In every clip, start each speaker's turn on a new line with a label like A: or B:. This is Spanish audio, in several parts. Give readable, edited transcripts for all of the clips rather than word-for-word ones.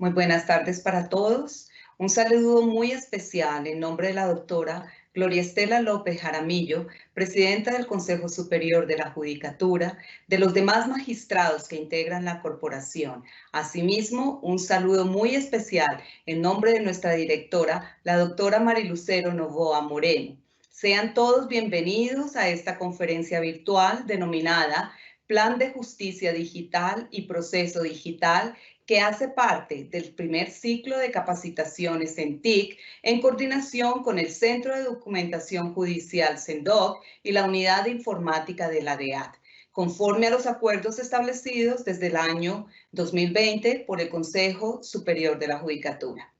A: Muy buenas tardes para todos. Un saludo muy especial en nombre de la doctora Gloria Estela López Jaramillo, presidenta del Consejo Superior de la Judicatura, de los demás magistrados que integran la corporación. Asimismo, un saludo muy especial en nombre de nuestra directora, la doctora Marilucero Novoa Moreno. Sean todos bienvenidos a esta conferencia virtual denominada Plan de Justicia Digital y Proceso Digital, que hace parte del primer ciclo de capacitaciones en TIC en coordinación con el Centro de Documentación Judicial CENDOC y la Unidad de Informática de la DEAT, conforme a los acuerdos establecidos desde el año 2020 por el Consejo Superior de la Judicatura.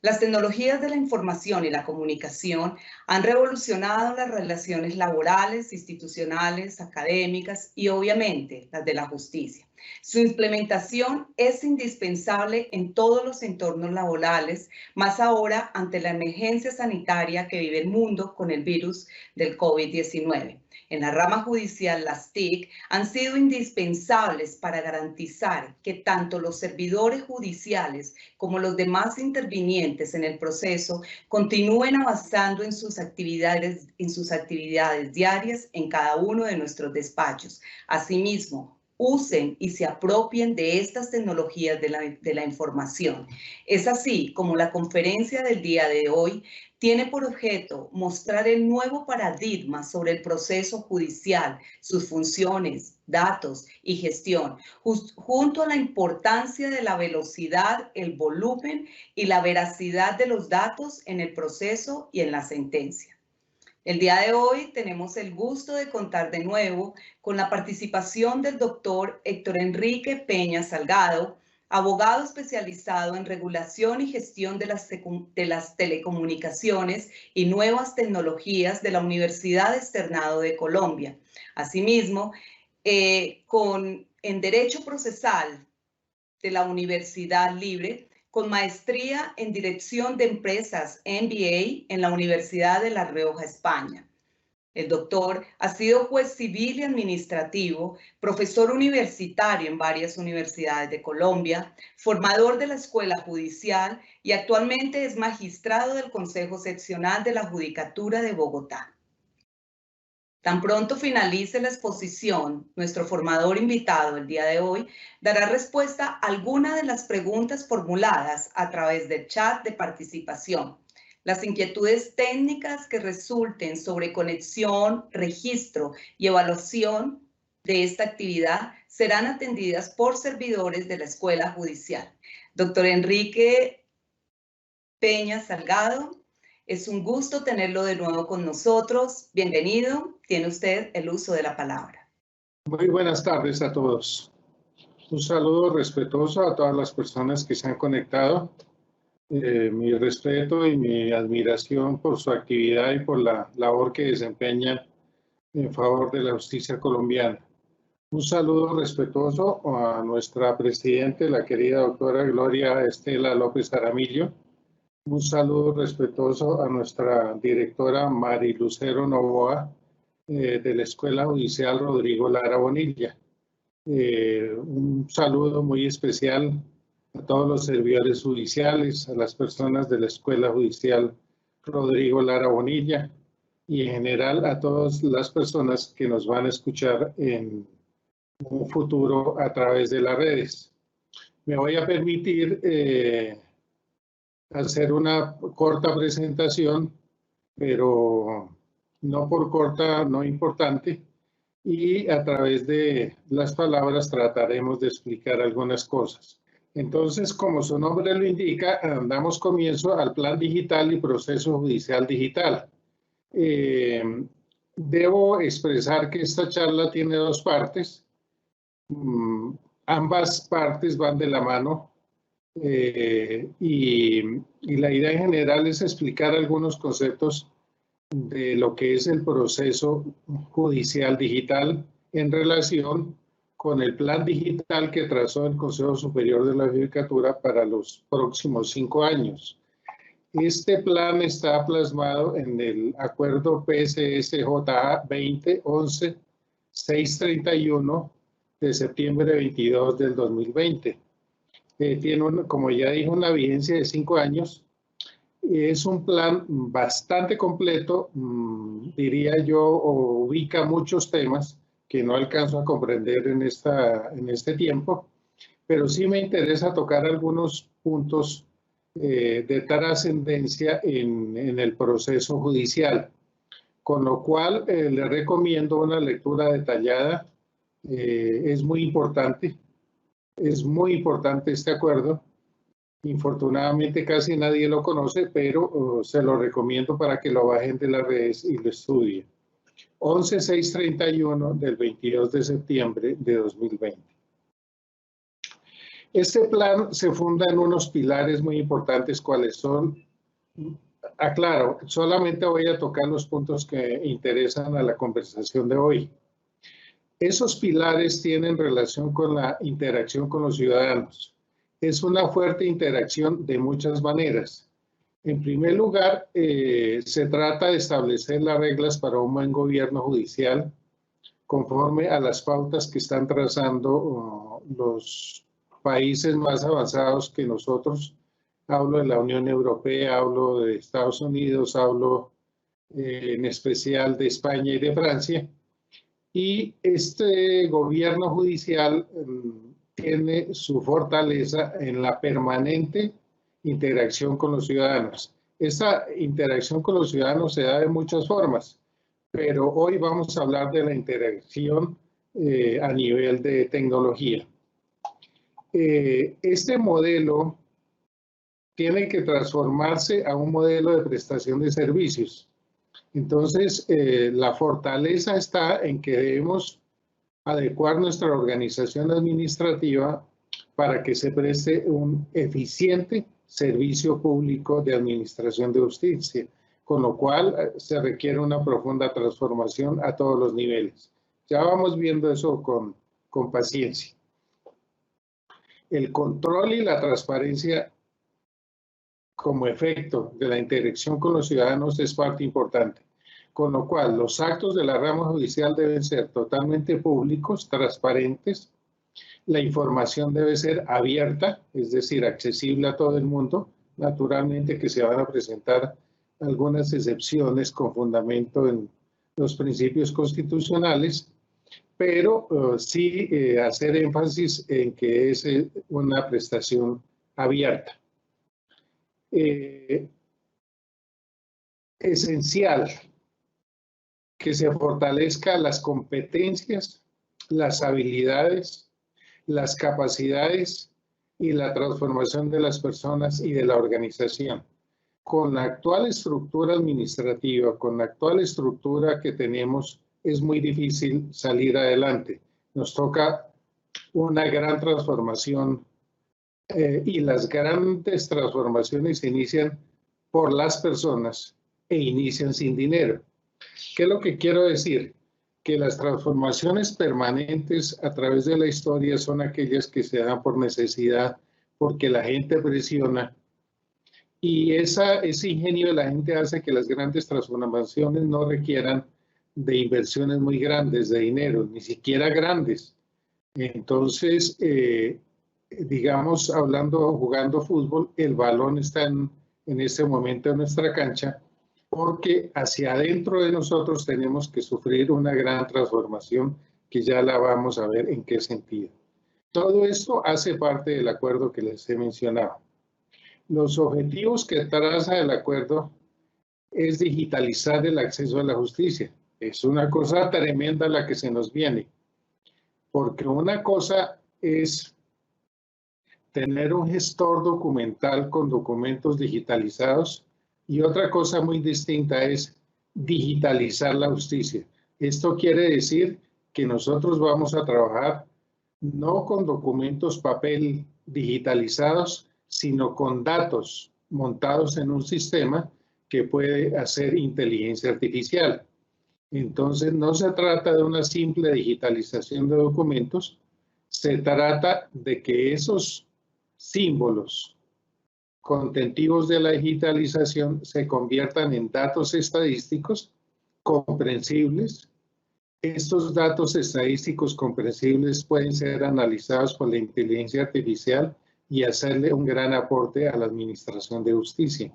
A: Las tecnologías de la información y la comunicación han revolucionado las relaciones laborales, institucionales, académicas y obviamente las de la justicia. Su implementación es indispensable en todos los entornos laborales, más ahora ante la emergencia sanitaria que vive el mundo con el virus del COVID-19. En la rama judicial, las TIC han sido indispensables para garantizar que tanto los servidores judiciales como los demás intervinientes en el proceso continúen avanzando en sus actividades diarias en cada uno de nuestros despachos. Asimismo, usen y se apropien de estas tecnologías de la información. Es así como la conferencia del día de hoy tiene por objeto mostrar el nuevo paradigma sobre el proceso judicial, sus funciones, datos y gestión, junto a la importancia de la velocidad, el volumen y la veracidad de los datos en el proceso y en la sentencia. El día de hoy tenemos el gusto de contar de nuevo con la participación del doctor Héctor Enrique Peña Salgado, abogado especializado en regulación y gestión de las telecomunicaciones y nuevas tecnologías de la Universidad Externado de Colombia. Asimismo, en Derecho Procesal de la Universidad Libre, con maestría en Dirección de Empresas MBA en la Universidad de La Rioja, España. El doctor ha sido juez civil y administrativo, profesor universitario en varias universidades de Colombia, formador de la Escuela Judicial y actualmente es magistrado del Consejo Seccional de la Judicatura de Bogotá. Tan pronto finalice la exposición, nuestro formador invitado el día de hoy dará respuesta a alguna de las preguntas formuladas a través del chat de participación. Las inquietudes técnicas que resulten sobre conexión, registro y evaluación de esta actividad serán atendidas por servidores de la Escuela Judicial. Doctor Enrique Peña Salgado, es un gusto tenerlo de nuevo con nosotros. Bienvenido. Tiene usted el uso de la palabra.
B: Muy buenas tardes a todos. Un saludo respetuoso a todas las personas que se han conectado. Mi respeto y mi admiración por su actividad y por la labor que desempeñan en favor de la justicia colombiana. Un saludo respetuoso a nuestra presidenta, la querida doctora Gloria Estela López Jaramillo. Un saludo respetuoso a nuestra directora Marilucero Novoa de la Escuela Judicial Rodrigo Lara Bonilla. Un saludo muy especial a todos los servidores judiciales, a las personas de la Escuela Judicial Rodrigo Lara Bonilla y en general a todas las personas que nos van a escuchar en un futuro a través de las redes. Me voy a permitir hacer una corta presentación, pero no por corta, no importante, y a través de las palabras trataremos de explicar algunas cosas. Entonces, como su nombre lo indica, damos comienzo al Plan Digital y Proceso Judicial Digital. Debo expresar que esta charla tiene dos partes. Ambas partes van de la mano. Y la idea en general es explicar algunos conceptos de lo que es el proceso judicial digital en relación con el plan digital que trazó el Consejo Superior de la Judicatura para los próximos 5 años. Este plan está plasmado en el acuerdo PSSJA 2011-631 de septiembre 22 del 2020. tiene, como ya dijo, una vigencia de 5 años. Es un plan bastante completo, diría yo, ubica muchos temas que no alcanzo a comprender en este tiempo, pero sí me interesa tocar algunos puntos de trascendencia en el proceso judicial, con lo cual le recomiendo una lectura detallada. Es muy importante este acuerdo. Infortunadamente casi nadie lo conoce, pero se lo recomiendo para que lo bajen de las redes y lo estudien. 11631 del 22 de septiembre de 2020. Este plan se funda en unos pilares muy importantes, ¿cuáles son? Aclaro, solamente voy a tocar los puntos que interesan a la conversación de hoy. Esos pilares tienen relación con la interacción con los ciudadanos. Es una fuerte interacción de muchas maneras. En primer lugar, se trata de establecer las reglas para un buen gobierno judicial conforme a las pautas que están trazando los países más avanzados que nosotros. Hablo de la Unión Europea, hablo de Estados Unidos, hablo en especial de España y de Francia. Y este gobierno judicial tiene su fortaleza en la permanente interacción con los ciudadanos. Esta interacción con los ciudadanos se da de muchas formas, pero hoy vamos a hablar de la interacción a nivel de tecnología. Este modelo tiene que transformarse a un modelo de prestación de servicios. Entonces, la fortaleza está en que debemos adecuar nuestra organización administrativa para que se preste un eficiente servicio público de administración de justicia, con lo cual se requiere una profunda transformación a todos los niveles. Ya vamos viendo eso con paciencia. El control y la transparencia como efecto de la interacción con los ciudadanos es parte importante, con lo cual los actos de la rama judicial deben ser totalmente públicos, transparentes, la información debe ser abierta, es decir, accesible a todo el mundo, naturalmente que se van a presentar algunas excepciones con fundamento en los principios constitucionales, pero sí hacer énfasis en que es una prestación abierta. Esencial que se fortalezcan las competencias, las habilidades, las capacidades y la transformación de las personas y de la organización. Con la actual estructura administrativa, con la actual estructura que tenemos, es muy difícil salir adelante. Nos toca una gran transformación y las grandes transformaciones se inician por las personas e inician sin dinero. ¿Qué es lo que quiero decir? Que las transformaciones permanentes a través de la historia son aquellas que se dan por necesidad, porque la gente presiona y ese ingenio de la gente hace que las grandes transformaciones no requieran de inversiones muy grandes de dinero, ni siquiera grandes. Entonces, digamos, jugando fútbol, el balón está en este momento en nuestra cancha, porque hacia adentro de nosotros tenemos que sufrir una gran transformación que ya la vamos a ver en qué sentido. Todo esto hace parte del acuerdo que les he mencionado. Los objetivos que traza el acuerdo es digitalizar el acceso a la justicia. Es una cosa tremenda la que se nos viene, porque una cosa es tener un gestor documental con documentos digitalizados y otra cosa muy distinta es digitalizar la justicia. Esto quiere decir que nosotros vamos a trabajar no con documentos papel digitalizados, sino con datos montados en un sistema que puede hacer inteligencia artificial. Entonces, no se trata de una simple digitalización de documentos, se trata de que esos símbolos contentivos de la digitalización se conviertan en datos estadísticos comprensibles. Estos datos estadísticos comprensibles pueden ser analizados por la inteligencia artificial y hacerle un gran aporte a la administración de justicia.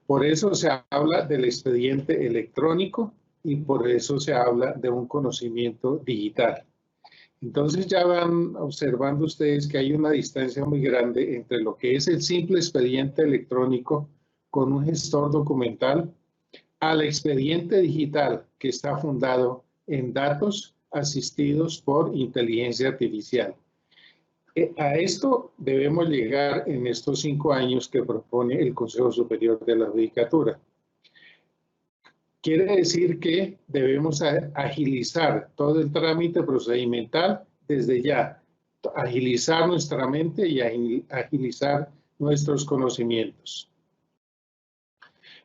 B: Por eso se habla del expediente electrónico y por eso se habla de un conocimiento digital. Entonces ya van observando ustedes que hay una distancia muy grande entre lo que es el simple expediente electrónico con un gestor documental al expediente digital que está fundado en datos asistidos por inteligencia artificial. A esto debemos llegar en estos 5 años que propone el Consejo Superior de la Judicatura. Quiere decir que debemos agilizar todo el trámite procedimental desde ya, agilizar nuestra mente y agilizar nuestros conocimientos.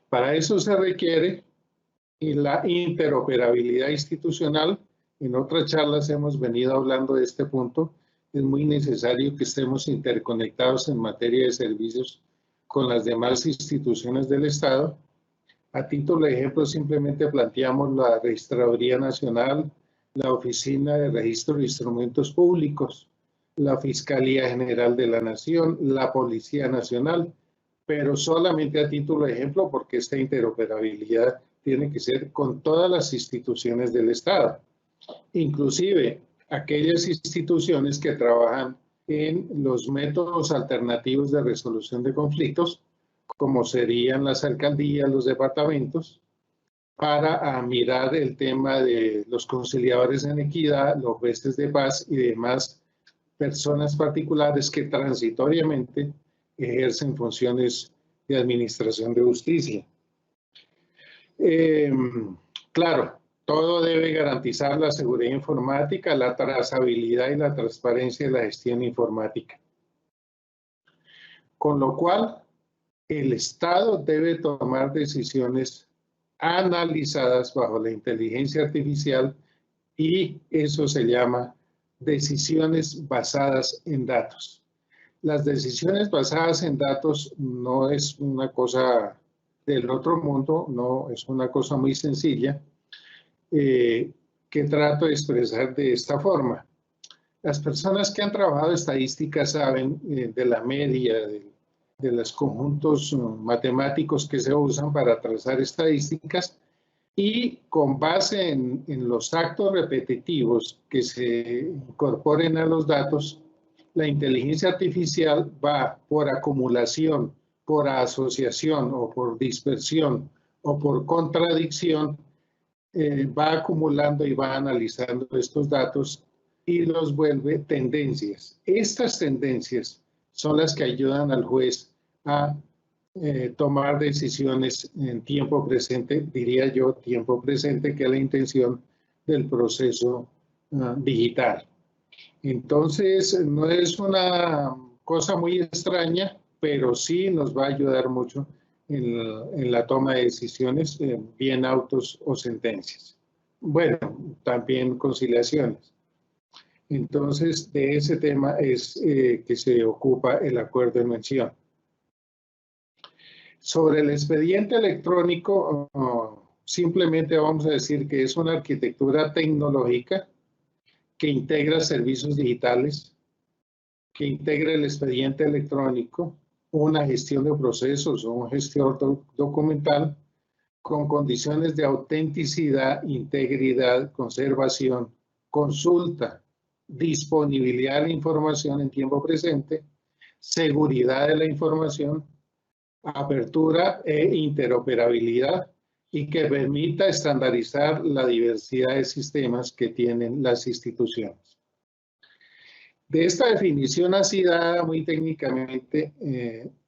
B: Para eso se requiere la interoperabilidad institucional. En otras charlas hemos venido hablando de este punto. Es muy necesario que estemos interconectados en materia de servicios con las demás instituciones del Estado. A título de ejemplo, simplemente planteamos la Registraduría Nacional, la Oficina de Registro de Instrumentos Públicos, la Fiscalía General de la Nación, la Policía Nacional, pero solamente a título de ejemplo porque esta interoperabilidad tiene que ser con todas las instituciones del Estado, inclusive aquellas instituciones que trabajan en los métodos alternativos de resolución de conflictos, como serían las alcaldías, los departamentos, para mirar el tema de los conciliadores en equidad, los jueces de paz y demás personas particulares que transitoriamente ejercen funciones de administración de justicia. Claro, todo debe garantizar la seguridad informática, la trazabilidad y la transparencia de la gestión informática. Con lo cual, el Estado debe tomar decisiones analizadas bajo la inteligencia artificial y eso se llama decisiones basadas en datos. Las decisiones basadas en datos no es una cosa del otro mundo, no, es una cosa muy sencilla que trato de expresar de esta forma. Las personas que han trabajado estadísticas saben de la media, de los conjuntos matemáticos que se usan para trazar estadísticas y con base en los actos repetitivos que se incorporen a los datos, la inteligencia artificial va por acumulación, por asociación o por dispersión o por contradicción, va acumulando y va analizando estos datos y los vuelve tendencias. Estas tendencias son las que ayudan al juez a tomar decisiones en tiempo presente, diría yo, tiempo presente, que es la intención del proceso digital. Entonces, no es una cosa muy extraña, pero sí nos va a ayudar mucho en la toma de decisiones, bien autos o sentencias. Bueno, también conciliaciones. Entonces, de ese tema es que se ocupa el acuerdo de mención. Sobre el expediente electrónico, simplemente vamos a decir que es una arquitectura tecnológica que integra servicios digitales, que integra el expediente electrónico, una gestión de procesos o un gestor documental con condiciones de autenticidad, integridad, conservación, consulta, disponibilidad de la información en tiempo presente, seguridad de la información, apertura e interoperabilidad y que permita estandarizar la diversidad de sistemas que tienen las instituciones. De esta definición así dada muy técnicamente,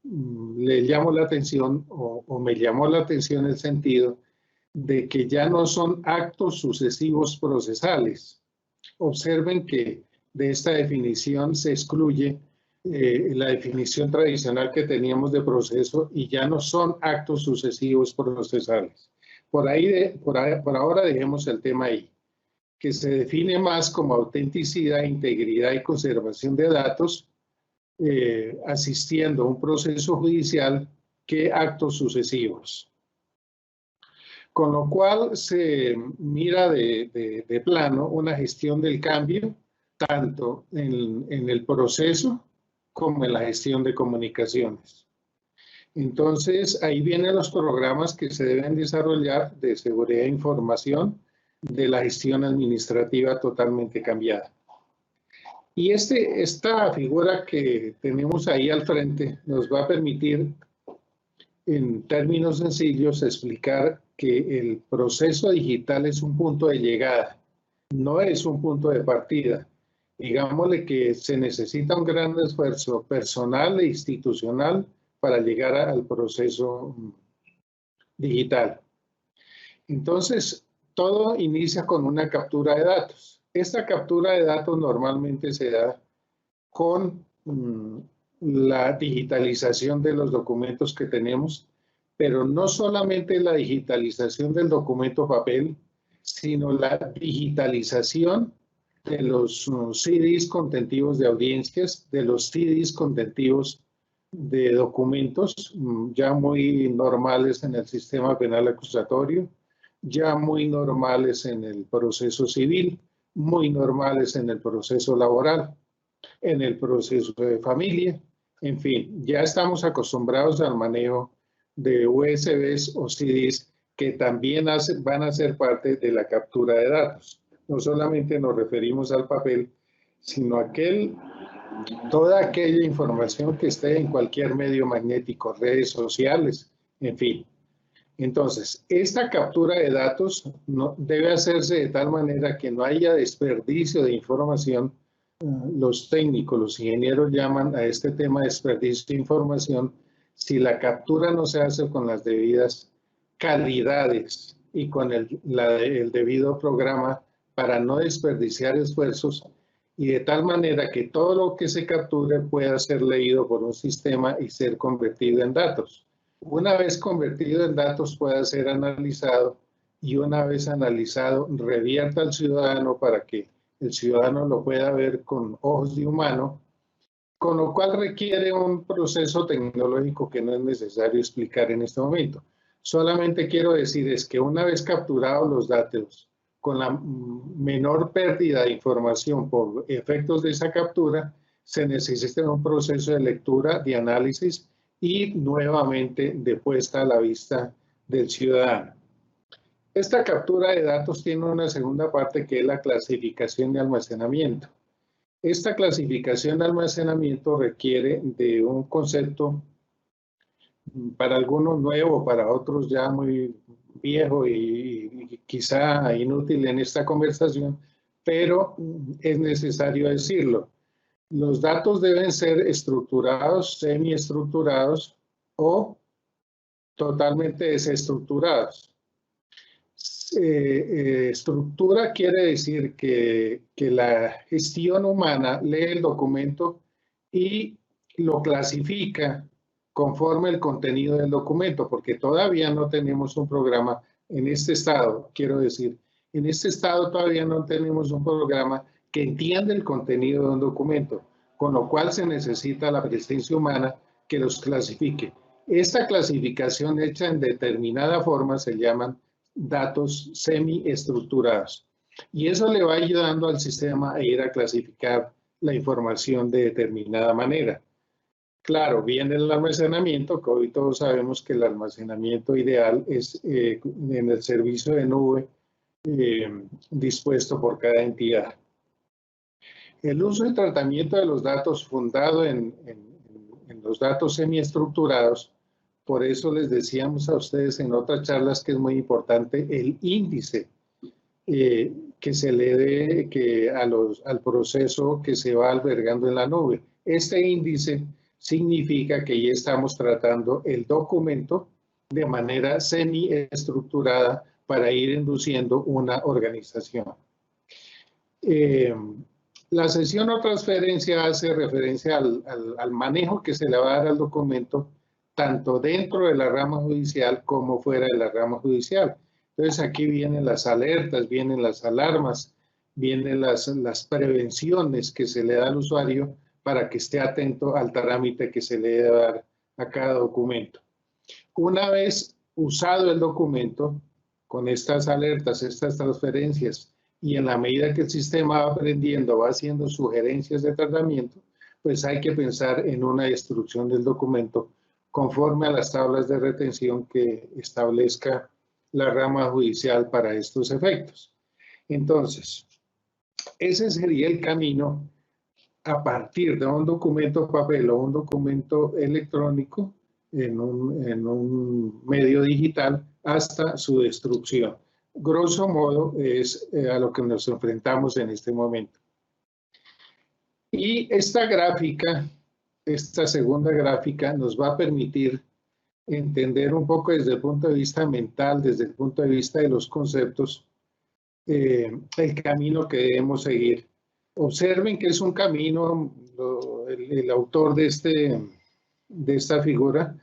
B: le llamo la atención o me llamó la atención el sentido de que ya no son actos sucesivos procesales. Observen que de esta definición se excluye la definición tradicional que teníamos de proceso y ya no son actos sucesivos procesales. Por ahora dejemos el tema ahí, que se define más como autenticidad, integridad y conservación de datos, asistiendo a un proceso judicial que actos sucesivos. Con lo cual se mira de plano una gestión del cambio, tanto en el proceso como en la gestión de comunicaciones. Entonces, ahí vienen los programas que se deben desarrollar de seguridad de información, de la gestión administrativa totalmente cambiada. Y esta figura que tenemos ahí al frente nos va a permitir, en términos sencillos, explicar que el proceso digital es un punto de llegada, no es un punto de partida. Digámosle que se necesita un gran esfuerzo personal e institucional para llegar al proceso digital. Entonces, todo inicia con una captura de datos. Esta captura de datos normalmente se da con la digitalización de los documentos que tenemos, pero no solamente la digitalización del documento papel, sino la digitalización de los CDs contentivos de audiencias, de los CDs contentivos de documentos ya muy normales en el sistema penal acusatorio, ya muy normales en el proceso civil, muy normales en el proceso laboral, en el proceso de familia, en fin, ya estamos acostumbrados al manejo de USBs o CDs que también van a ser parte de la captura de datos. No solamente nos referimos al papel, sino a toda aquella información que esté en cualquier medio magnético, redes sociales, en fin. Entonces, esta captura de datos debe hacerse de tal manera que no haya desperdicio de información. Los técnicos, los ingenieros llaman a este tema desperdicio de información si la captura no se hace con las debidas calidades y con el debido programa para no desperdiciar esfuerzos y de tal manera que todo lo que se capture pueda ser leído por un sistema y ser convertido en datos. Una vez convertido en datos pueda ser analizado y una vez analizado revierta al ciudadano para que el ciudadano lo pueda ver con ojos de humano, con lo cual requiere un proceso tecnológico que no es necesario explicar en este momento. Solamente quiero decir es que una vez capturados los datos, con la menor pérdida de información por efectos de esa captura, se necesita un proceso de lectura, de análisis y nuevamente de puesta a la vista del ciudadano. Esta captura de datos tiene una segunda parte que es la clasificación y almacenamiento. Esta clasificación de almacenamiento requiere de un concepto para algunos nuevo, para otros ya muy viejo y quizá inútil en esta conversación, pero es necesario decirlo. Los datos deben ser estructurados, semiestructurados o totalmente desestructurados. Estructura quiere decir que la gestión humana lee el documento y lo clasifica conforme el contenido del documento, porque todavía no tenemos un programa en este estado, quiero decir, en este estado todavía no tenemos un programa que entiende el contenido de un documento, con lo cual se necesita la presencia humana que los clasifique. Esta clasificación hecha en determinada forma se llaman datos semiestructurados. Y eso le va ayudando al sistema a ir a clasificar la información de determinada manera. Claro, viene el almacenamiento, que hoy todos sabemos que el almacenamiento ideal es en el servicio de nube dispuesto por cada entidad. El uso y tratamiento de los datos fundado en los datos semiestructurados, por eso les decíamos a ustedes en otras charlas que es muy importante el índice que se le dé al proceso que se va albergando en la nube. Este índice significa que ya estamos tratando el documento de manera semiestructurada para ir induciendo una organización. La cesión o transferencia hace referencia al manejo que se le va a dar al documento tanto dentro de la rama judicial como fuera de la rama judicial. Entonces aquí vienen las alertas, vienen las alarmas, vienen las prevenciones que se le da al usuario para que esté atento al trámite que se le debe dar a cada documento. Una vez usado el documento, con estas alertas, estas transferencias, y en la medida que el sistema va aprendiendo, va haciendo sugerencias de tratamiento, pues hay que pensar en una destrucción del documento conforme a las tablas de retención que establezca la rama judicial para estos efectos. Entonces, ese sería el camino a partir de un documento papel o un documento electrónico en un medio digital hasta su destrucción. Grosso modo es a lo que nos enfrentamos en este momento. Y esta gráfica, esta segunda gráfica, nos va a permitir entender un poco desde el punto de vista mental, desde el punto de vista de los conceptos, el camino que debemos seguir. Observen que es un camino, el autor de esta figura,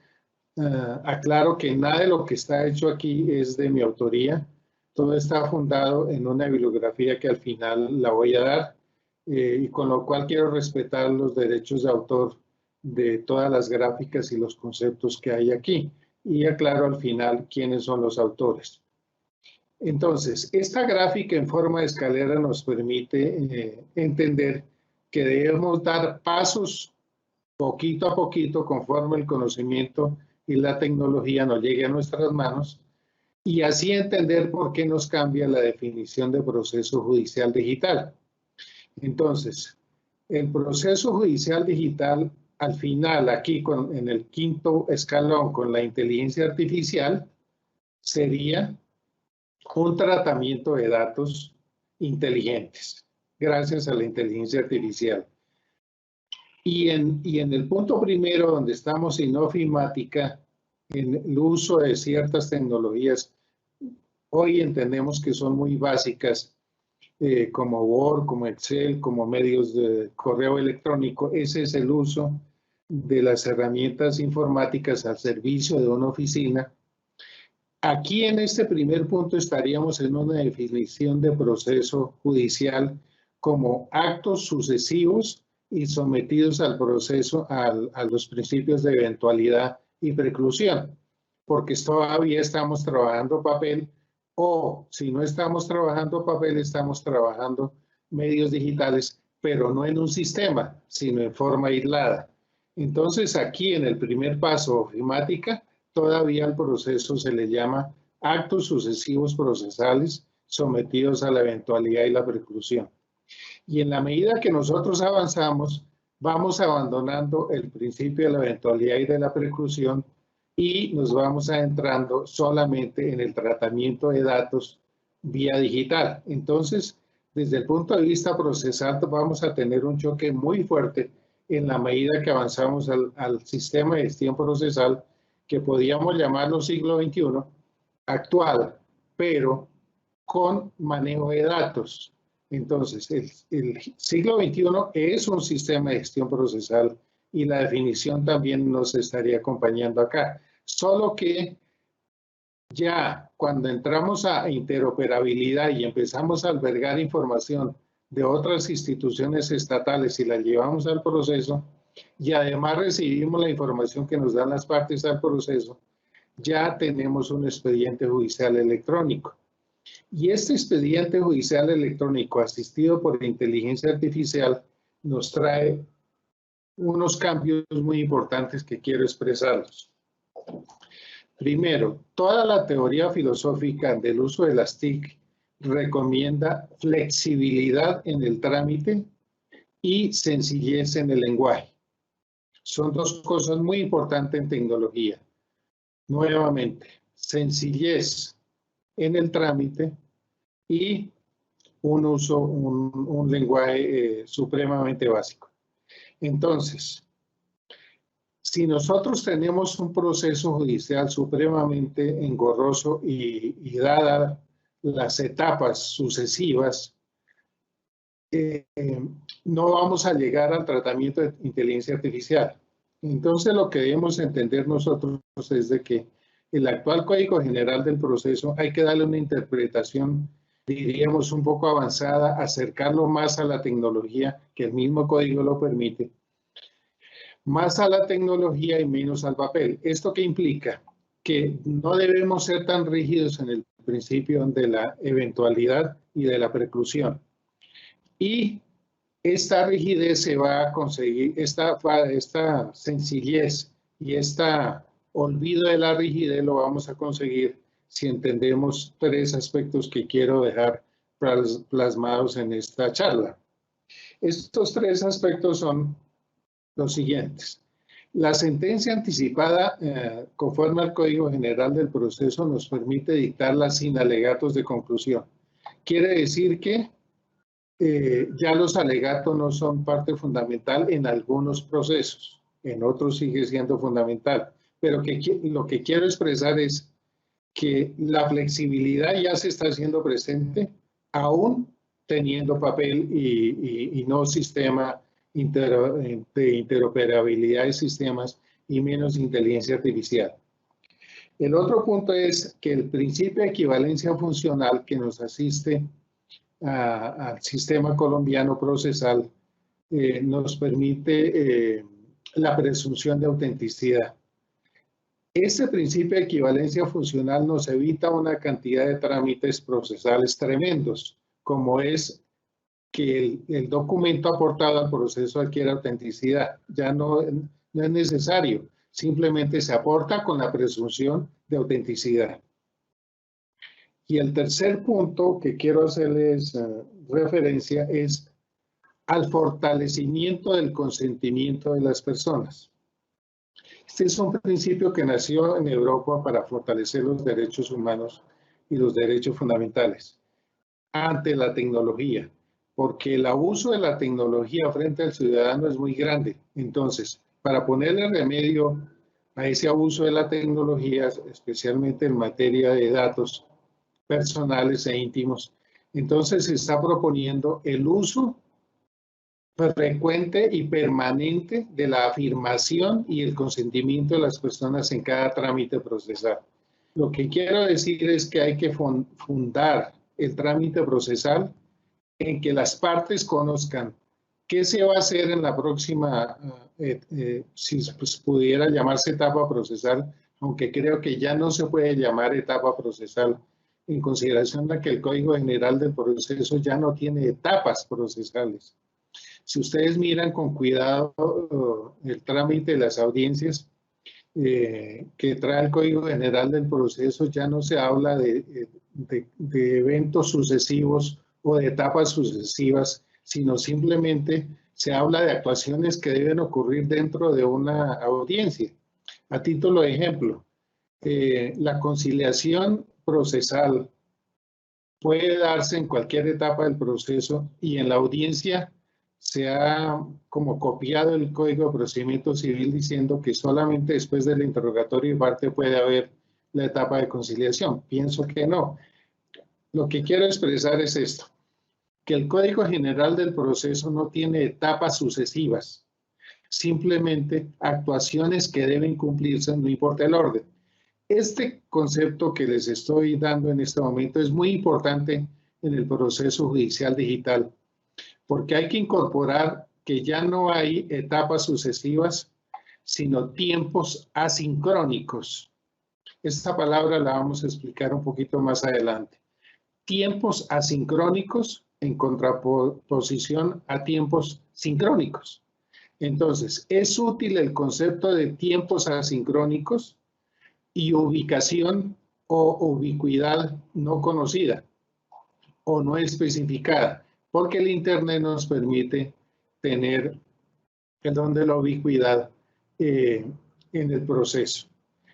B: aclaro que nada de lo que está hecho aquí es de mi autoría, todo está fundado en una bibliografía que al final la voy a dar, y con lo cual quiero respetar los derechos de autor de todas las gráficas y los conceptos que hay aquí, y aclaro al final quiénes son los autores. Entonces, esta gráfica en forma de escalera nos permite entender que debemos dar pasos poquito a poquito conforme el conocimiento y la tecnología nos llegue a nuestras manos, y así entender por qué nos cambia la definición de proceso judicial digital. Entonces, el proceso judicial digital, al final, aquí en el quinto escalón con la inteligencia artificial, sería un tratamiento de datos inteligentes, gracias a la inteligencia artificial. Y en el punto primero, donde estamos en ofimática, en el uso de ciertas tecnologías, hoy entendemos que son muy básicas, como Word, como Excel, como medios de correo electrónico. Ese es el uso de las herramientas informáticas al servicio de una oficina. Aquí en este primer punto estaríamos en una definición de proceso judicial como actos sucesivos y sometidos al proceso, a los principios de eventualidad y preclusión, porque todavía estamos trabajando papel, o si no estamos trabajando papel, estamos trabajando medios digitales, pero no en un sistema, sino en forma aislada. Entonces aquí en el primer paso, ofimática, todavía al proceso se le llama actos sucesivos procesales sometidos a la eventualidad y la preclusión. Y en la medida que nosotros avanzamos, vamos abandonando el principio de la eventualidad y de la preclusión y nos vamos adentrando solamente en el tratamiento de datos vía digital. Entonces, desde el punto de vista procesal, vamos a tener un choque muy fuerte en la medida que avanzamos al sistema de gestión procesal que podríamos llamarlo siglo XXI actual, pero con manejo de datos. Entonces, el siglo XXI es un sistema de gestión procesal y la definición también nos estaría acompañando acá. Solo que ya cuando entramos a interoperabilidad y empezamos a albergar información de otras instituciones estatales y la llevamos al proceso, y además recibimos la información que nos dan las partes al proceso, ya tenemos un expediente judicial electrónico. Y este expediente judicial electrónico asistido por inteligencia artificial nos trae unos cambios muy importantes que quiero expresarlos. Primero, toda la teoría filosófica del uso de las TIC recomienda flexibilidad en el trámite y sencillez en el lenguaje. Son dos cosas muy importantes en tecnología. Nuevamente, sencillez en el trámite y un lenguaje supremamente básico. Entonces, si nosotros tenemos un proceso judicial supremamente engorroso y dadas las etapas sucesivas, no vamos a llegar al tratamiento de inteligencia artificial. Entonces, lo que debemos entender nosotros es de que el actual Código General del Proceso hay que darle una interpretación, diríamos, un poco avanzada, acercarlo más a la tecnología, que el mismo código lo permite, más a la tecnología y menos al papel. ¿Esto qué implica? Que no debemos ser tan rígidos en el principio de la eventualidad y de la preclusión. Y esta rigidez se va a conseguir, esta sencillez y este olvido de la rigidez lo vamos a conseguir si entendemos tres aspectos que quiero dejar plasmados en esta charla. Estos tres aspectos son los siguientes. La sentencia anticipada, conforme al Código General del Proceso, nos permite dictarla sin alegatos de conclusión. Quiere decir que ya los alegatos no son parte fundamental en algunos procesos, en otros sigue siendo fundamental, pero lo que quiero expresar es que la flexibilidad ya se está haciendo presente, aún teniendo papel y no sistema de interoperabilidad de sistemas y menos inteligencia artificial. El otro punto es que el principio de equivalencia funcional que nos asiste al sistema colombiano procesal nos permite la presunción de autenticidad. Este principio de equivalencia funcional nos evita una cantidad de trámites procesales tremendos, como es que el documento aportado al proceso adquiere autenticidad. Ya no es necesario, simplemente se aporta con la presunción de autenticidad. Y el tercer punto que quiero hacerles referencia es al fortalecimiento del consentimiento de las personas. Este es un principio que nació en Europa para fortalecer los derechos humanos y los derechos fundamentales ante la tecnología, porque el abuso de la tecnología frente al ciudadano es muy grande. Entonces, para ponerle remedio a ese abuso de la tecnología, especialmente en materia de datos personales e íntimos, entonces se está proponiendo el uso frecuente y permanente de la afirmación y el consentimiento de las personas en cada trámite procesal. Lo que quiero decir es que hay que fundar el trámite procesal en que las partes conozcan qué se va a hacer en la próxima, si pues, pudiera llamarse etapa procesal, aunque creo que ya no se puede llamar etapa procesal, en consideración de que el Código General del Proceso ya no tiene etapas procesales. Si ustedes miran con cuidado el trámite de las audiencias que trae el Código General del Proceso, ya no se habla de eventos sucesivos o de etapas sucesivas, sino simplemente se habla de actuaciones que deben ocurrir dentro de una audiencia. A título de ejemplo, la conciliación procesal puede darse en cualquier etapa del proceso y en la audiencia se ha como copiado el Código de Procedimiento Civil diciendo que solamente después del interrogatorio y parte puede haber la etapa de conciliación. Pienso que no. Lo que quiero expresar es esto, que el Código General del Proceso no tiene etapas sucesivas, simplemente actuaciones que deben cumplirse, no importa el orden. Este concepto que les estoy dando en este momento es muy importante en el proceso judicial digital, porque hay que incorporar que ya no hay etapas sucesivas, sino tiempos asincrónicos. Esta palabra la vamos a explicar un poquito más adelante. Tiempos asincrónicos en contraposición a tiempos sincrónicos. Entonces, es útil el concepto de tiempos asincrónicos y ubicación o ubicuidad no conocida o no especificada, porque el Internet nos permite tener el don de la ubicuidad en el proceso.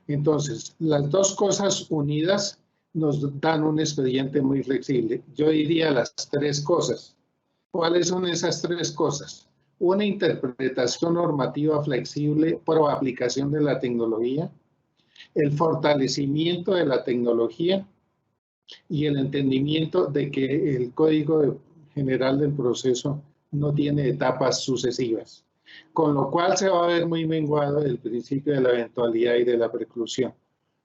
B: Entonces, las dos cosas unidas nos dan un expediente muy flexible. Yo diría las tres cosas. ¿Cuáles son esas tres cosas? Una interpretación normativa flexible por aplicación de la tecnología, el fortalecimiento de la tecnología y el entendimiento de que el Código General del Proceso no tiene etapas sucesivas, con lo cual se va a ver muy menguado el principio de la eventualidad y de la preclusión.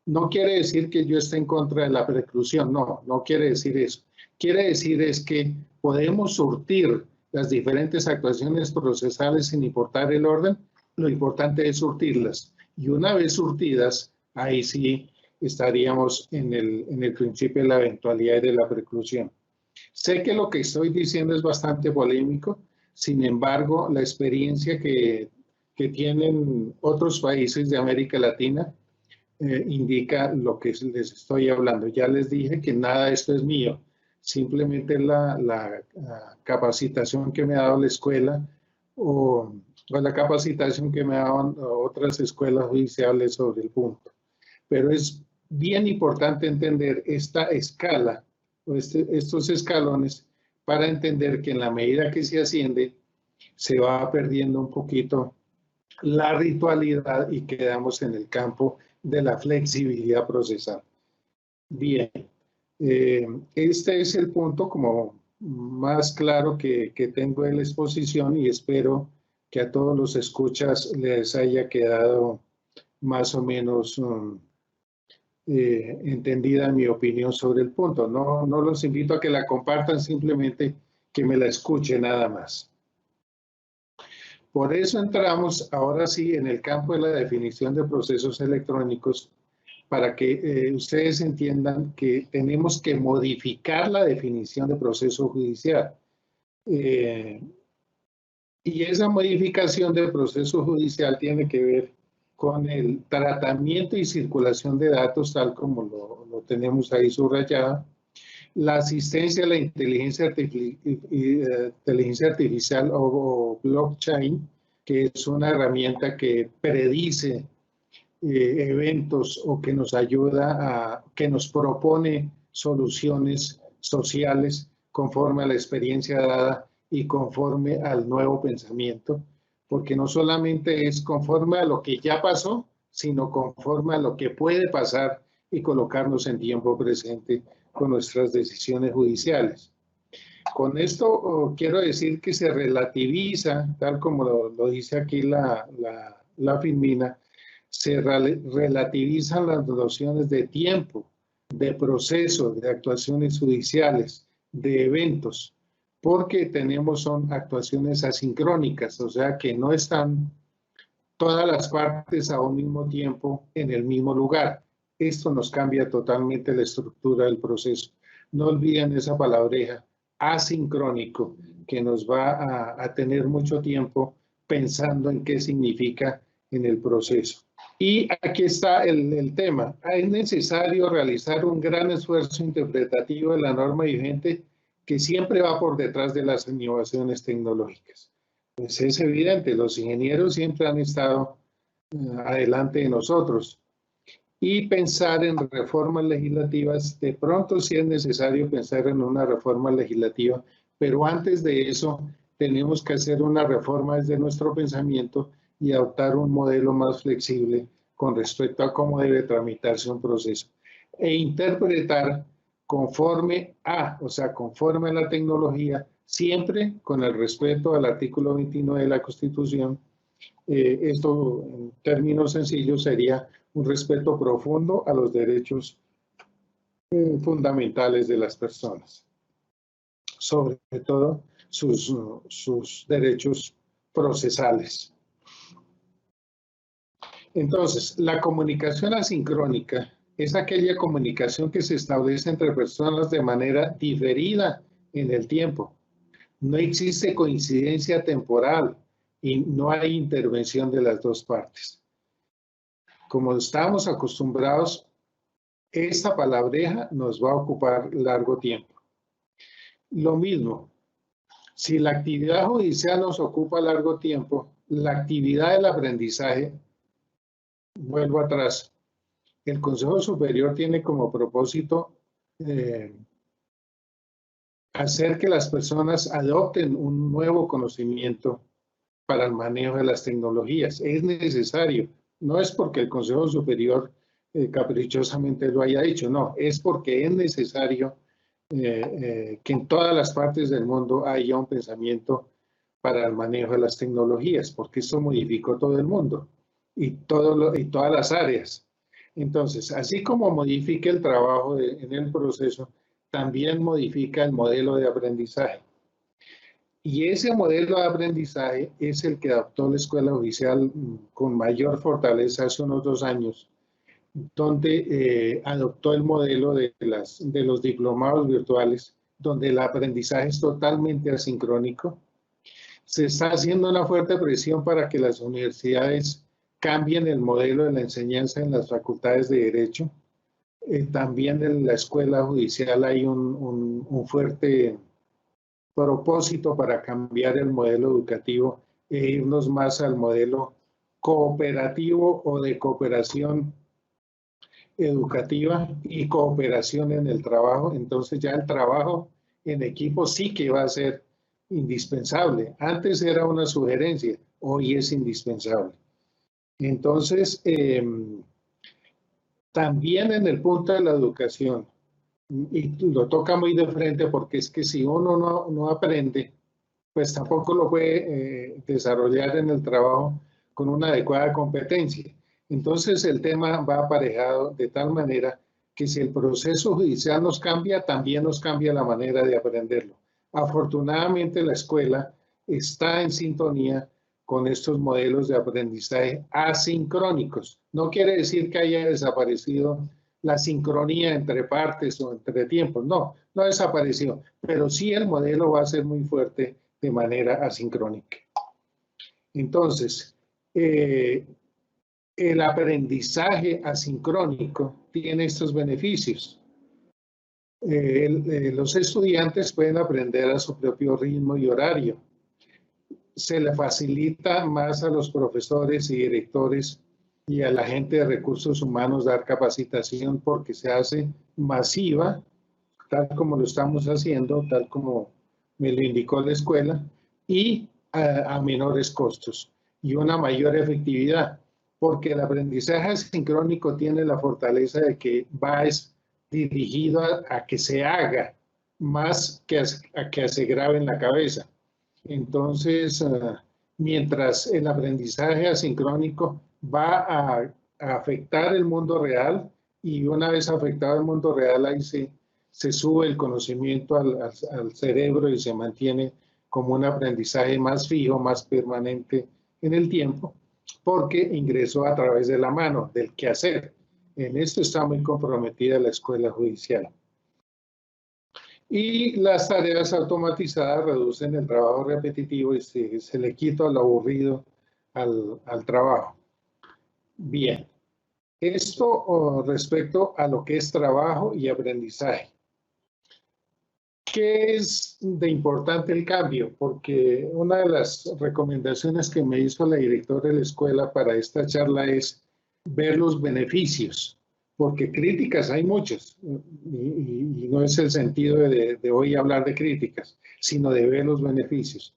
B: No quiere decir que yo esté en contra de la preclusión, no quiere decir eso. Quiere decir es que podemos surtir las diferentes actuaciones procesales sin importar el orden, lo importante es surtirlas. Y una vez surtidas, ahí sí estaríamos en el principio de la eventualidad y de la preclusión. Sé que lo que estoy diciendo es bastante polémico, Sin embargo, la experiencia que tienen otros países de América Latina indica lo que les estoy hablando. Ya les dije que nada de esto es mío, simplemente la capacitación que me ha dado la escuela o la capacitación que me daban otras escuelas judiciales sobre el punto. Pero es bien importante entender esta escala, o estos escalones, para entender que en la medida que se asciende, se va perdiendo un poquito la ritualidad y quedamos en el campo de la flexibilidad procesal. Bien, este es el punto como más claro que tengo en la exposición y espero que a todos los escuchas les haya quedado más o menos entendida mi opinión sobre el punto. No los invito a que la compartan, simplemente que me la escuchen nada más. Por eso entramos ahora sí en el campo de la definición de procesos electrónicos para que ustedes entiendan que tenemos que modificar la definición de proceso judicial. Y esa modificación del proceso judicial tiene que ver con el tratamiento y circulación de datos, tal como lo tenemos ahí subrayado, la asistencia a la inteligencia artificial o blockchain, que es una herramienta que predice eventos o que nos ayuda que nos propone soluciones sociales conforme a la experiencia dada y conforme al nuevo pensamiento, porque no solamente es conforme a lo que ya pasó, sino conforme a lo que puede pasar y colocarnos en tiempo presente con nuestras decisiones judiciales. Con esto quiero decir que se relativiza, tal como lo dice aquí la Filmina, se relativizan las nociones de tiempo, de proceso, de actuaciones judiciales, de eventos, porque son actuaciones asincrónicas, o sea que no están todas las partes a un mismo tiempo en el mismo lugar. Esto nos cambia totalmente la estructura del proceso. No olviden esa palabreja, asincrónico, que nos va a tener mucho tiempo pensando en qué significa en el proceso. Y aquí está el tema. Es necesario realizar un gran esfuerzo interpretativo de la norma vigente que siempre va por detrás de las innovaciones tecnológicas. Pues es evidente, los ingenieros siempre han estado adelante de nosotros. Y pensar en reformas legislativas, de pronto sí es necesario pensar en una reforma legislativa, pero antes de eso tenemos que hacer una reforma desde nuestro pensamiento y adoptar un modelo más flexible con respecto a cómo debe tramitarse un proceso e interpretar conforme a la tecnología, siempre con el respeto al artículo 29 de la Constitución. Esto, en términos sencillos, sería un respeto profundo a los derechos fundamentales de las personas, sobre todo sus derechos procesales. Entonces, la comunicación asincrónica es aquella comunicación que se establece entre personas de manera diferida en el tiempo. No existe coincidencia temporal y no hay intervención de las dos partes. Como estamos acostumbrados, esta palabreja nos va a ocupar largo tiempo. Lo mismo, si la actividad judicial nos ocupa largo tiempo, la actividad del aprendizaje, vuelvo atrás, el Consejo Superior tiene como propósito hacer que las personas adopten un nuevo conocimiento para el manejo de las tecnologías. Es necesario, no es porque el Consejo Superior caprichosamente lo haya dicho, no, es porque es necesario que en todas las partes del mundo haya un pensamiento para el manejo de las tecnologías, porque esto modificó todo el mundo y todas las áreas. Entonces, así como modifica el trabajo en el proceso, también modifica el modelo de aprendizaje. Y ese modelo de aprendizaje es el que adoptó la Escuela Judicial con mayor fortaleza hace unos 2 años, donde adoptó el modelo de los diplomados virtuales, donde el aprendizaje es totalmente asincrónico. Se está haciendo una fuerte presión para que las universidades cambien el modelo de la enseñanza en las facultades de Derecho. También en la Escuela Judicial hay un fuerte propósito para cambiar el modelo educativo e irnos más al modelo cooperativo o de cooperación educativa y cooperación en el trabajo. Entonces ya el trabajo en equipo sí que va a ser indispensable. Antes era una sugerencia, hoy es indispensable. Entonces, también en el punto de la educación, y lo toca muy de frente porque es que si uno no aprende, pues tampoco lo puede desarrollar en el trabajo con una adecuada competencia. Entonces el tema va aparejado de tal manera que si el proceso judicial nos cambia, también nos cambia la manera de aprenderlo. Afortunadamente la escuela está en sintonía con estos modelos de aprendizaje asincrónicos. No quiere decir que haya desaparecido la sincronía entre partes o entre tiempos, no ha desaparecido, pero sí el modelo va a ser muy fuerte de manera asincrónica. Entonces, el aprendizaje asincrónico tiene estos beneficios. Los estudiantes pueden aprender a su propio ritmo y horario. Se le facilita más a los profesores y directores y a la gente de recursos humanos dar capacitación porque se hace masiva, tal como lo estamos haciendo, tal como me lo indicó la escuela, y a menores costos y una mayor efectividad, porque el aprendizaje asincrónico tiene la fortaleza de que va dirigido a que se haga más que a que se grabe en la cabeza. Entonces, mientras el aprendizaje asincrónico va a afectar el mundo real, y una vez afectado el mundo real, ahí se sube el conocimiento al cerebro y se mantiene como un aprendizaje más fijo, más permanente en el tiempo, porque ingresó a través de la mano, del quehacer. En esto está muy comprometida la escuela judicial. Y las tareas automatizadas reducen el trabajo repetitivo y se le quita lo aburrido al trabajo. Bien, esto respecto a lo que es trabajo y aprendizaje. ¿Qué es de importante el cambio? Porque una de las recomendaciones que me hizo la directora de la escuela para esta charla es ver los beneficios, porque críticas hay muchas, y no es el sentido de hoy hablar de críticas, sino de ver los beneficios.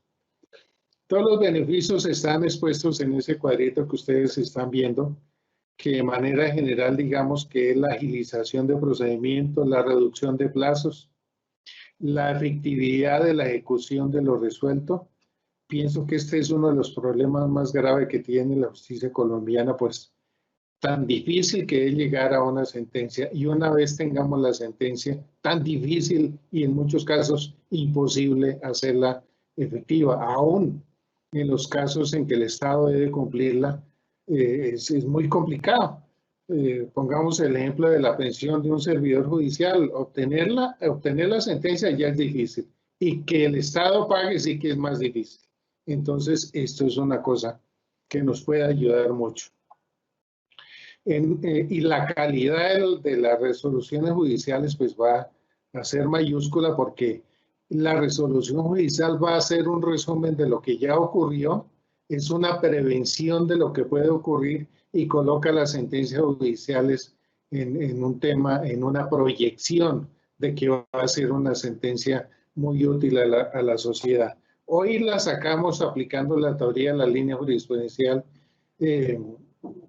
B: Todos los beneficios están expuestos en ese cuadrito que ustedes están viendo, que de manera general digamos que es la agilización de procedimientos, la reducción de plazos, la efectividad de la ejecución de lo resuelto. Pienso que este es uno de los problemas más graves que tiene la justicia colombiana, pues tan difícil que es llegar a una sentencia, y una vez tengamos la sentencia, tan difícil y en muchos casos imposible hacerla efectiva. Aún en los casos en que el Estado debe cumplirla, es muy complicado. Pongamos el ejemplo de la pensión de un servidor judicial. Obtener la sentencia ya es difícil, y que el Estado pague sí que es más difícil. Entonces, esto es una cosa que nos puede ayudar mucho. Y la calidad de las resoluciones judiciales pues va a ser mayúscula, porque la resolución judicial va a ser un resumen de lo que ya ocurrió, es una prevención de lo que puede ocurrir, y coloca las sentencias judiciales en un tema, en una proyección de que va a ser una sentencia muy útil a la sociedad. Hoy la sacamos aplicando la teoría de la línea jurisprudencial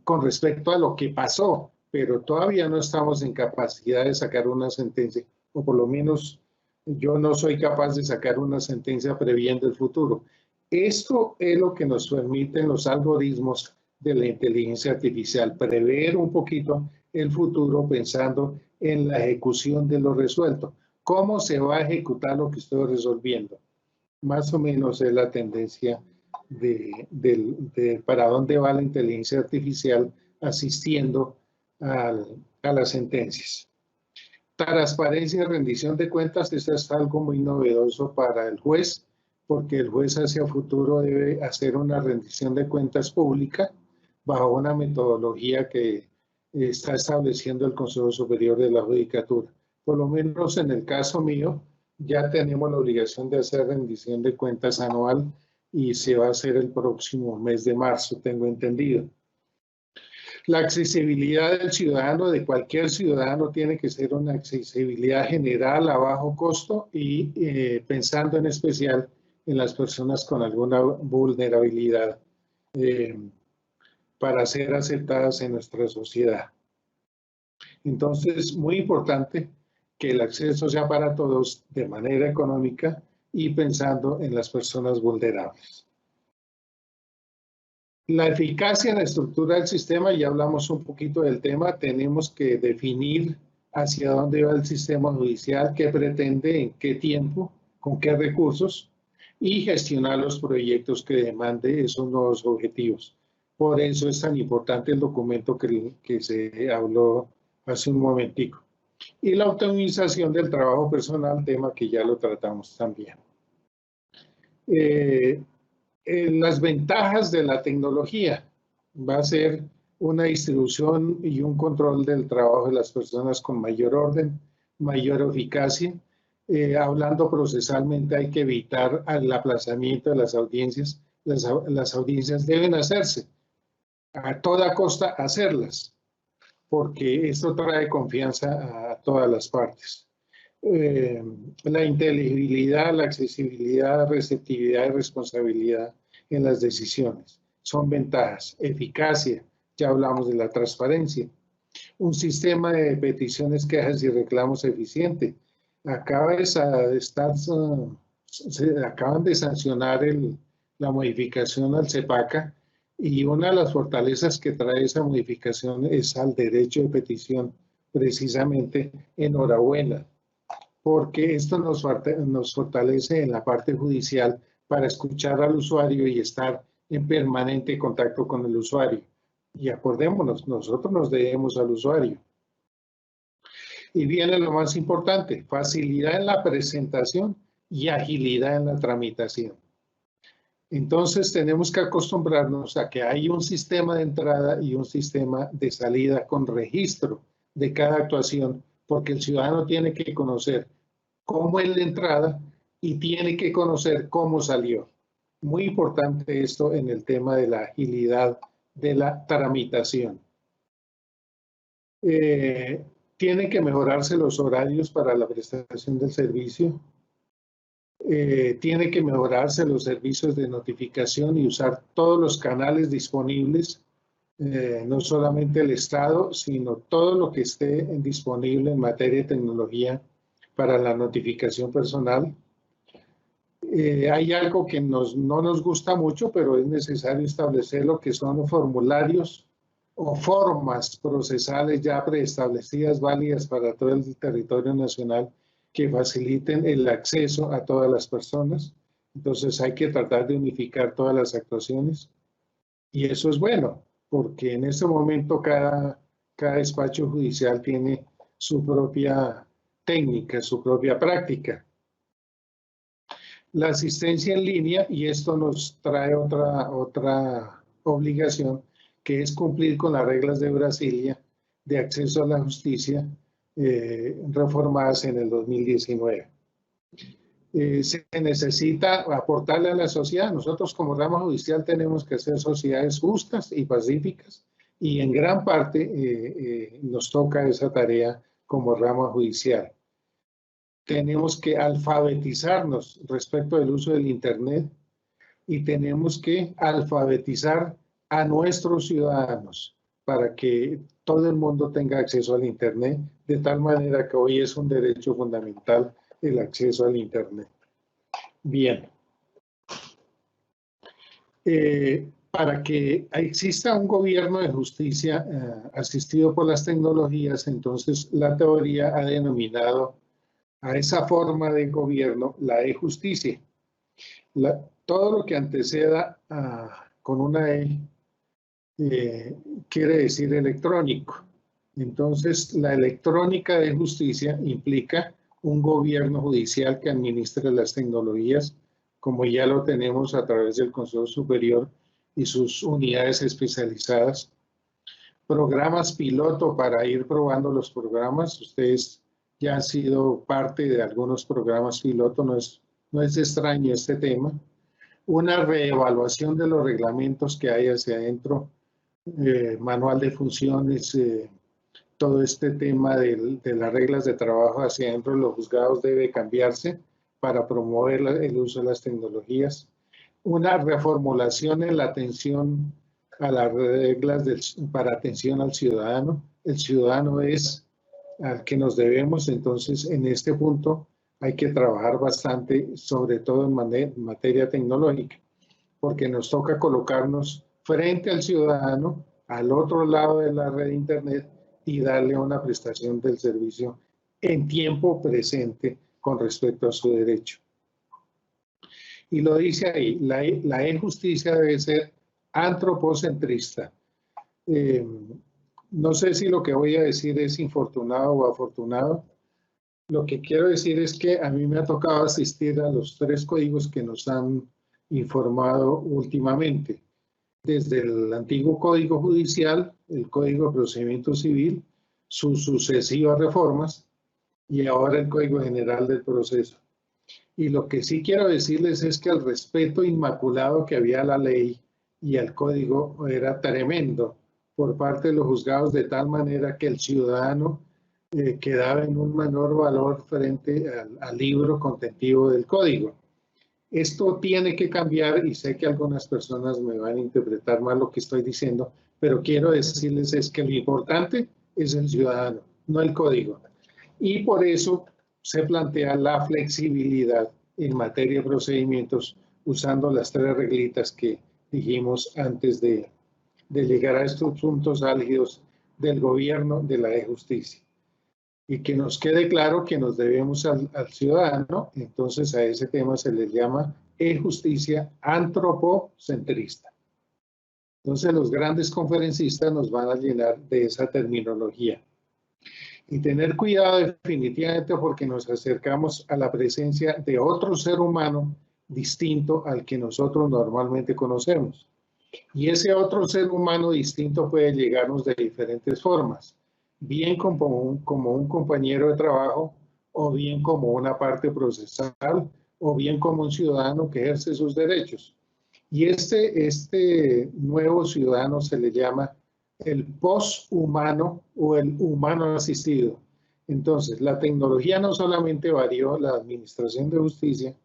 B: con respecto a lo que pasó, pero todavía no estamos en capacidad de sacar una sentencia, o por lo menos yo no soy capaz de sacar una sentencia previendo el futuro. Esto es lo que nos permiten los algoritmos de la inteligencia artificial, prever un poquito el futuro pensando en la ejecución de lo resuelto. ¿Cómo se va a ejecutar lo que estoy resolviendo? Más o menos es la tendencia de para dónde va la inteligencia artificial asistiendo a las sentencias. Transparencia y rendición de cuentas, esto es algo muy novedoso para el juez, porque el juez hacia futuro debe hacer una rendición de cuentas pública bajo una metodología que está estableciendo el Consejo Superior de la Judicatura. Por lo menos en el caso mío, ya tenemos la obligación de hacer rendición de cuentas anual y se va a hacer el próximo mes de marzo, tengo entendido. La accesibilidad del ciudadano, de cualquier ciudadano, tiene que ser una accesibilidad general a bajo costo y pensando en especial en las personas con alguna vulnerabilidad para ser aceptadas en nuestra sociedad. Entonces, muy importante que el acceso sea para todos de manera económica y pensando en las personas vulnerables. La eficacia en la estructura del sistema, ya hablamos un poquito del tema, tenemos que definir hacia dónde va el sistema judicial, qué pretende, en qué tiempo, con qué recursos y gestionar los proyectos que demande esos nuevos objetivos. Por eso es tan importante el documento que se habló hace un momentico. Y la optimización del trabajo personal, tema que ya lo tratamos también. Las ventajas de la tecnología va a ser una distribución y un control del trabajo de las personas con mayor orden, mayor eficacia. Hablando procesalmente, hay que evitar el aplazamiento de las audiencias. Las audiencias deben hacerse, a toda costa hacerlas, porque esto trae confianza a todas las partes. La inteligibilidad, la accesibilidad, receptividad y responsabilidad en las decisiones. Son ventajas. Eficacia, ya hablamos de la transparencia. Un sistema de peticiones, quejas y reclamos eficiente. Acaban de sancionar la modificación al CEPACA y una de las fortalezas que trae esa modificación es al derecho de petición. Precisamente, enhorabuena, porque esto nos fortalece en la parte judicial para escuchar al usuario y estar en permanente contacto con el usuario. Y acordémonos, nosotros nos debemos al usuario. Y viene lo más importante, facilidad en la presentación y agilidad en la tramitación. Entonces tenemos que acostumbrarnos a que hay un sistema de entrada y un sistema de salida con registro de cada actuación, porque el ciudadano tiene que conocer cómo es la entrada y tiene que conocer cómo salió. Muy importante esto en el tema de la agilidad de la tramitación. Tienen que mejorarse los horarios para la prestación del servicio. Tiene que mejorarse los servicios de notificación y usar todos los canales disponibles, no solamente el Estado, sino todo lo que esté disponible en materia de tecnología para la notificación personal. Hay algo que no nos gusta mucho, pero es necesario establecer lo que son formularios o formas procesales ya preestablecidas, válidas para todo el territorio nacional, que faciliten el acceso a todas las personas. Entonces hay que tratar de unificar todas las actuaciones. Y eso es bueno, porque en este momento cada despacho judicial tiene su propia técnica, su propia práctica. La asistencia en línea, y esto nos trae otra obligación, que es cumplir con las reglas de Brasilia de acceso a la justicia reformadas en el 2019. Se necesita aportarle a la sociedad. Nosotros como rama judicial tenemos que hacer sociedades justas y pacíficas, y en gran parte nos toca esa tarea como rama judicial. Tenemos que alfabetizarnos respecto del uso del Internet y tenemos que alfabetizar a nuestros ciudadanos para que todo el mundo tenga acceso al Internet, de tal manera que hoy es un derecho fundamental el acceso al Internet. Bien. Para que exista un gobierno de justicia asistido por las tecnologías, entonces la teoría ha denominado a esa forma de gobierno la e-justicia. Todo lo que anteceda con una E quiere decir electrónico. Entonces, la electrónica de justicia implica un gobierno judicial que administre las tecnologías como ya lo tenemos a través del Consejo Superior y sus unidades especializadas. Programas piloto para ir probando los programas. Ustedes ya han sido parte de algunos programas piloto, no es extraño este tema. Una reevaluación de los reglamentos que hay hacia adentro, manual de funciones, todo este tema de las reglas de trabajo hacia adentro de los juzgados debe cambiarse para promover el uso de las tecnologías. Una reformulación en la atención a las reglas para atención al ciudadano. El ciudadano es al que nos debemos, entonces en este punto hay que trabajar bastante, sobre todo en materia tecnológica, porque nos toca colocarnos frente al ciudadano, al otro lado de la red de Internet, y darle una prestación del servicio en tiempo presente con respecto a su derecho. Y lo dice ahí, la e-justicia debe ser antropocentrista. No sé si lo que voy a decir es infortunado o afortunado. Lo que quiero decir es que a mí me ha tocado asistir a los 3 códigos que nos han informado últimamente. Desde el antiguo Código Judicial, el Código de Procedimiento Civil, sus sucesivas reformas y ahora el Código General del Proceso. Y lo que sí quiero decirles es que el respeto inmaculado que había a la ley y al código era tremendo por parte de los juzgados, de tal manera que el ciudadano quedaba en un menor valor frente al libro contentivo del código. Esto tiene que cambiar y sé que algunas personas me van a interpretar mal lo que estoy diciendo, pero quiero decirles es que lo importante es el ciudadano, no el código. Y por eso se plantea la flexibilidad en materia de procedimientos usando las 3 reglitas que dijimos antes de llegar a estos puntos álgidos del gobierno de la e-justicia. Y que nos quede claro que nos debemos al ciudadano, entonces a ese tema se le llama e-justicia antropocentrista. Entonces los grandes conferencistas nos van a llenar de esa terminología. Y tener cuidado definitivamente porque nos acercamos a la presencia de otro ser humano distinto al que nosotros normalmente conocemos. Y ese otro ser humano distinto puede llegarnos de diferentes formas, bien como un compañero de trabajo, o bien como una parte procesal, o bien como un ciudadano que ejerce sus derechos. Y este nuevo ciudadano se le llama el poshumano o el humano asistido. Entonces, la tecnología no solamente varió la administración de justicia,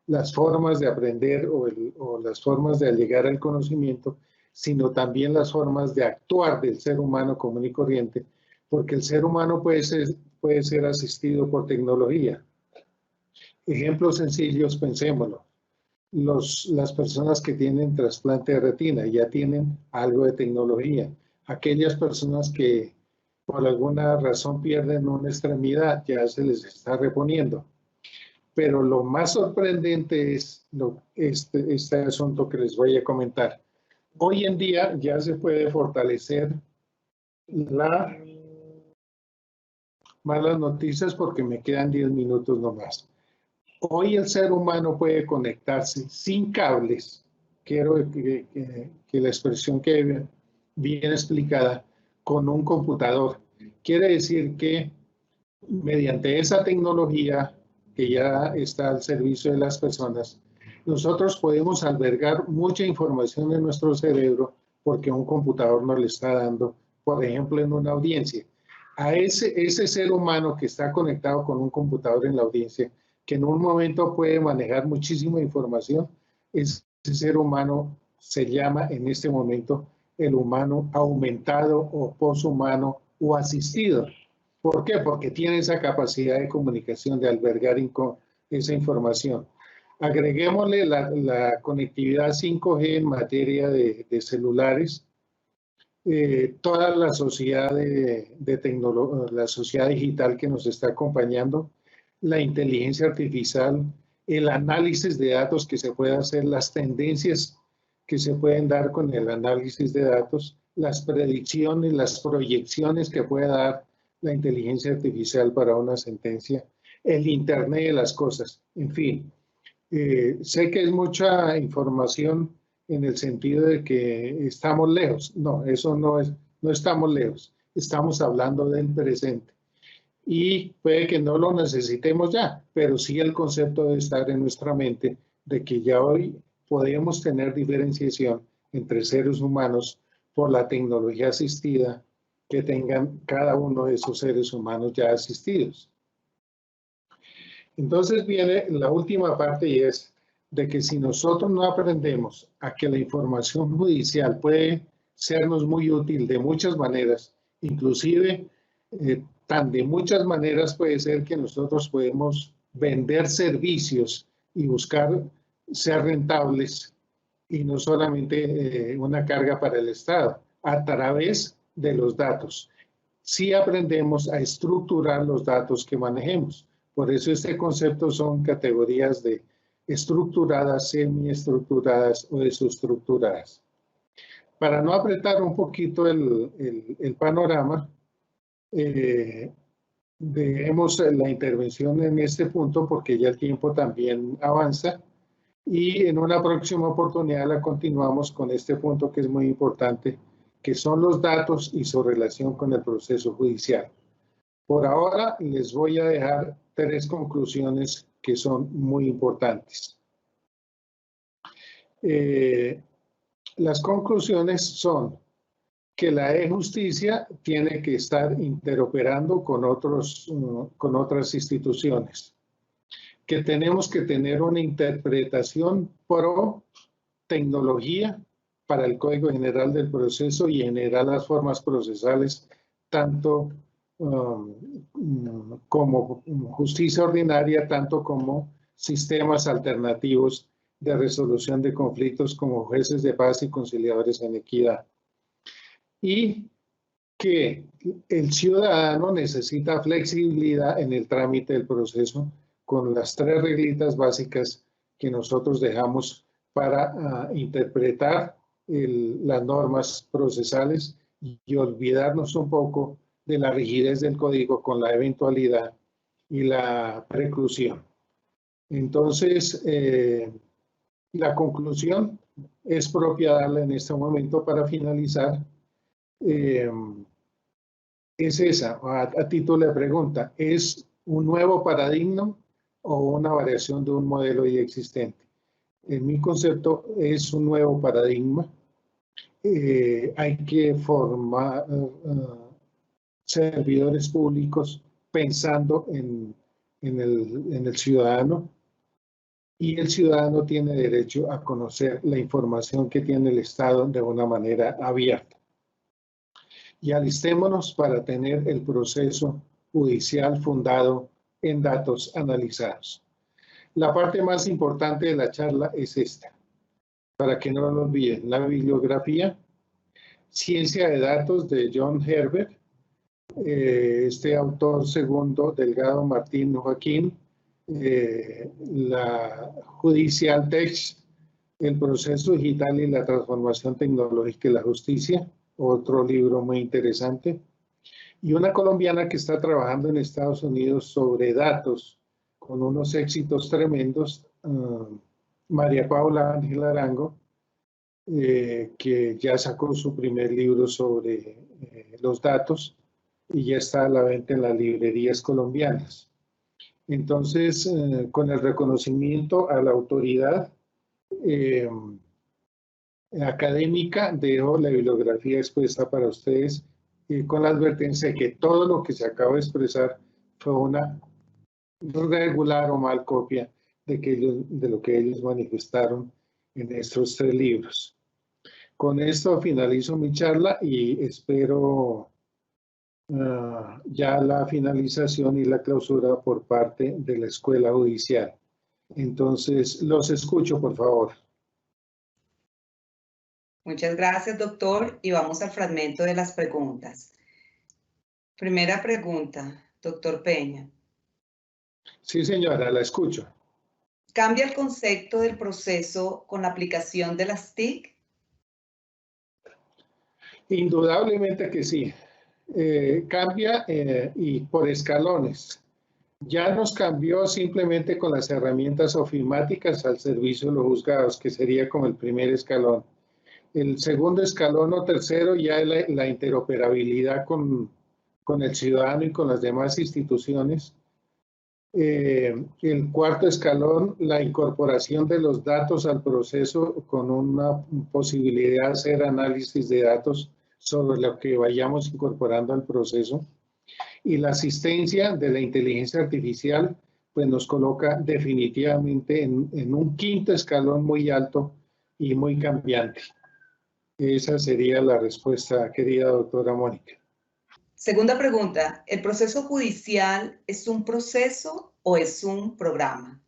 B: las formas de aprender o las formas de llegar al conocimiento, sino también las formas de actuar del ser humano común y corriente, porque el ser humano puede ser asistido por tecnología. Ejemplos sencillos, pensémoslo. Las personas que tienen trasplante de retina ya tienen algo de tecnología. Aquellas personas que por alguna razón pierden una extremidad, ya se les está reponiendo. Pero lo más sorprendente es este asunto que les voy a comentar. Hoy en día ya se puede fortalecer malas noticias porque me quedan 10 minutos nomás. Hoy el ser humano puede conectarse sin cables. Quiero que la expresión quede bien explicada, con un computador. Quiere decir que mediante esa tecnología que ya está al servicio de las personas, nosotros podemos albergar mucha información en nuestro cerebro porque un computador nos le está dando, por ejemplo, en una audiencia. A ese ser humano que está conectado con un computador en la audiencia, que en un momento puede manejar muchísima información, ese ser humano se llama en este momento el humano aumentado o poshumano o asistido. ¿Por qué? Porque tiene esa capacidad de comunicación, de albergar esa información. Agreguémosle la conectividad 5G en materia de celulares, toda la sociedad la sociedad digital que nos está acompañando, la inteligencia artificial, el análisis de datos que se puede hacer, las tendencias que se pueden dar con el análisis de datos, las predicciones, las proyecciones que puede dar la inteligencia artificial para una sentencia, el Internet de las cosas, en fin. Sé que es mucha información en el sentido de que estamos lejos. No, eso no es, no estamos lejos. Estamos hablando del presente. Y puede que no lo necesitemos ya, pero sí el concepto debe estar en nuestra mente de que ya hoy podemos tener diferenciación entre seres humanos por la tecnología asistida que tengan cada uno de esos seres humanos ya asistidos. Entonces viene la última parte y es de que si nosotros no aprendemos a que la información judicial puede sernos muy útil de muchas maneras, inclusive tan de muchas maneras puede ser que nosotros podemos vender servicios y buscar ser rentables y no solamente una carga para el Estado, a través de los datos. Si aprendemos a estructurar los datos que manejemos. Por eso este concepto son categorías de estructuradas, semiestructuradas o desestructuradas. Para no apretar un poquito el panorama, dejemos la intervención en este punto porque ya el tiempo también avanza y en una próxima oportunidad la continuamos con este punto que es muy importante, que son los datos y su relación con el proceso judicial. Por ahora les voy a dejar 3 conclusiones que son muy importantes. Las conclusiones son que la e-justicia tiene que estar interoperando con otras instituciones, que tenemos que tener una interpretación pro tecnología para el Código General del Proceso y generar las formas procesales, tanto como justicia ordinaria, tanto como sistemas alternativos de resolución de conflictos como jueces de paz y conciliadores en equidad. Y que el ciudadano necesita flexibilidad en el trámite del proceso con las 3 reglitas básicas que nosotros dejamos para interpretar las normas procesales y olvidarnos un poco de la rigidez del código con la eventualidad y la preclusión. Entonces, la conclusión es propia darla en este momento para finalizar. Es esa, a título de pregunta, ¿es un nuevo paradigma o una variación de un modelo ya existente? En mi concepto es un nuevo paradigma. Hay que formar servidores públicos pensando en el ciudadano, y el ciudadano tiene derecho a conocer la información que tiene el Estado de una manera abierta. Y alistémonos para tener el proceso judicial fundado en datos analizados. La parte más importante de la charla es esta, para que no lo olviden, la bibliografía, Ciencia de Datos de John Herbert, este autor segundo, Delgado Martín Joaquín, la Judicial Text, el proceso digital y la transformación tecnológica de la justicia, otro libro muy interesante, y una colombiana que está trabajando en Estados Unidos sobre datos con unos éxitos tremendos, María Paula Ángel Arango, que ya sacó su primer libro sobre los datos y ya está a la venta en las librerías colombianas. Entonces, con el reconocimiento a la autoridad académica, dejo la bibliografía expuesta para ustedes con la advertencia de que todo lo que se acaba de expresar fue una regular o mal copia de lo que ellos manifestaron en estos 3 libros. Con esto finalizo mi charla y espero ya la finalización y la clausura por parte de la Escuela Judicial. Entonces, los escucho, por favor.
A: Muchas gracias, doctor, y vamos al fragmento de las preguntas. Primera pregunta, doctor Peña.
B: Sí, señora, la escucho.
A: ¿Cambia el concepto del proceso con la aplicación de las TIC?
B: Indudablemente que sí. Cambia y por escalones. Ya nos cambió simplemente con las herramientas ofimáticas al servicio de los juzgados, que sería como el primer escalón. El segundo escalón o tercero ya es la interoperabilidad con el ciudadano y con las demás instituciones. El cuarto escalón, la incorporación de los datos al proceso con una posibilidad de hacer análisis de datos sobre lo que vayamos incorporando al proceso. Y la asistencia de la inteligencia artificial pues nos coloca definitivamente en un quinto escalón muy alto y muy cambiante. Esa sería la respuesta, querida doctora Mónica.
A: Segunda pregunta, ¿el proceso judicial es un proceso o es un programa?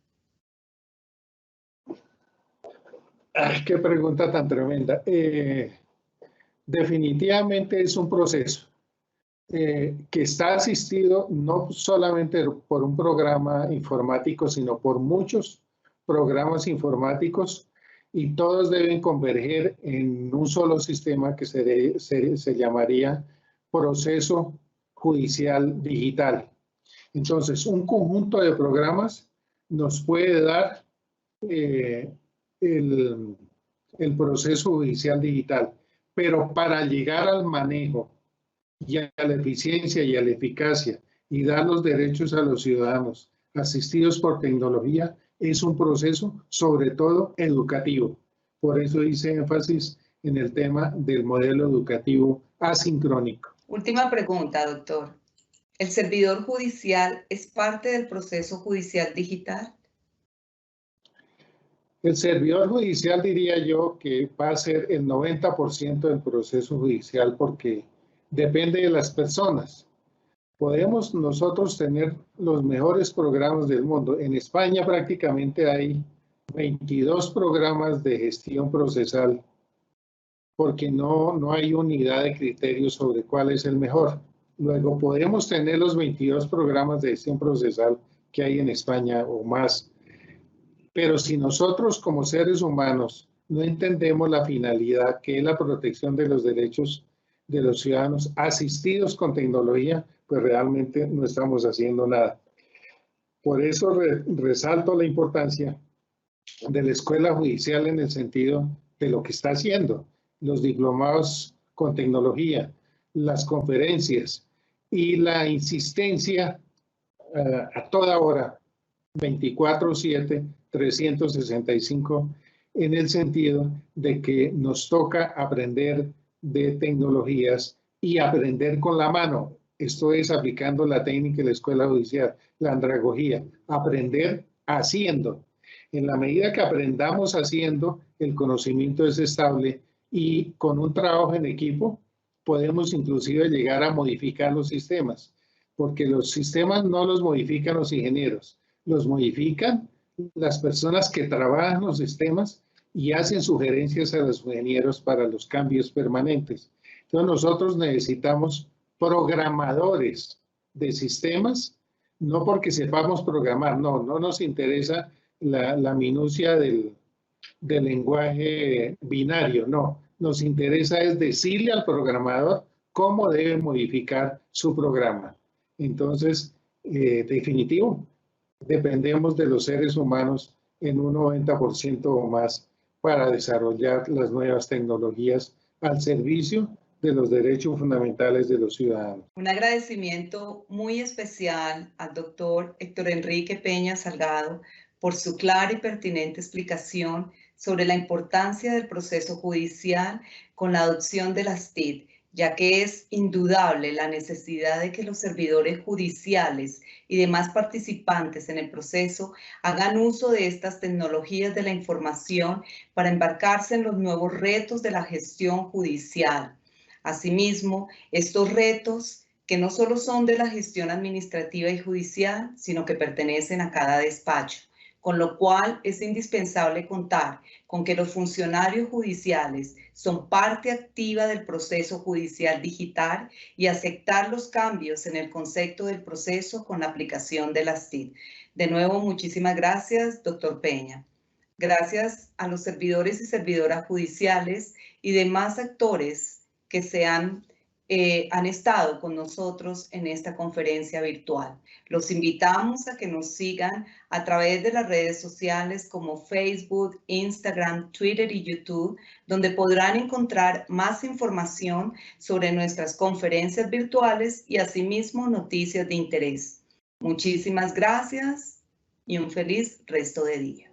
B: Ay, qué pregunta tan tremenda. Definitivamente es un proceso que está asistido no solamente por un programa informático, sino por muchos programas informáticos y todos deben converger en un solo sistema que se llamaría proceso judicial digital. Entonces, un conjunto de programas nos puede dar el proceso judicial digital, pero para llegar al manejo y a la eficiencia y a la eficacia y dar los derechos a los ciudadanos asistidos por tecnología es un proceso sobre todo educativo. Por eso hice énfasis en el tema del modelo educativo asincrónico.
A: Última pregunta, doctor. ¿El servidor judicial es parte del proceso judicial digital?
B: El servidor judicial diría yo que va a ser el 90% del proceso judicial porque depende de las personas. Podemos nosotros tener los mejores programas del mundo. En España prácticamente hay 22 programas de gestión procesal porque no hay unidad de criterio sobre cuál es el mejor. Luego podemos tener los 22 programas de gestión procesal que hay en España o más. Pero si nosotros como seres humanos no entendemos la finalidad que es la protección de los derechos de los ciudadanos asistidos con tecnología, pues realmente no estamos haciendo nada. Por eso resalto la importancia de la escuela judicial en el sentido de lo que está haciendo, los diplomados con tecnología, las conferencias y la insistencia a toda hora, 24/7, 365, en el sentido de que nos toca aprender de tecnologías y aprender con la mano. Esto es aplicando la técnica de la escuela judicial, la andragogía, aprender haciendo. En la medida que aprendamos haciendo, el conocimiento es estable y con un trabajo en equipo podemos inclusive llegar a modificar los sistemas, porque los sistemas no los modifican los ingenieros, los modifican las personas que trabajan los sistemas y hacen sugerencias a los ingenieros para los cambios permanentes. Entonces nosotros necesitamos programadores de sistemas, no porque sepamos programar, no nos interesa la minucia del lenguaje binario, no. Nos interesa es decirle al programador cómo debe modificar su programa. Entonces, definitivo, dependemos de los seres humanos en un 90% o más para desarrollar las nuevas tecnologías al servicio de los derechos fundamentales de los ciudadanos.
A: Un agradecimiento muy especial al doctor Héctor Enrique Peña Salgado por su clara y pertinente explicación sobre la importancia del proceso judicial con la adopción de las TIC, ya que es indudable la necesidad de que los servidores judiciales y demás participantes en el proceso hagan uso de estas tecnologías de la información para embarcarse en los nuevos retos de la gestión judicial. Asimismo, estos retos que no solo son de la gestión administrativa y judicial, sino que pertenecen a cada despacho, con lo cual es indispensable contar con que los funcionarios judiciales son parte activa del proceso judicial digital y aceptar los cambios en el concepto del proceso con la aplicación de las TIC. De nuevo, muchísimas gracias, doctor Peña. Gracias a los servidores y servidoras judiciales y demás actores que se han han estado con nosotros en esta conferencia virtual. Los invitamos a que nos sigan a través de las redes sociales como Facebook, Instagram, Twitter y YouTube, donde podrán encontrar más información sobre nuestras conferencias virtuales y asimismo noticias de interés. Muchísimas gracias y un feliz resto de día.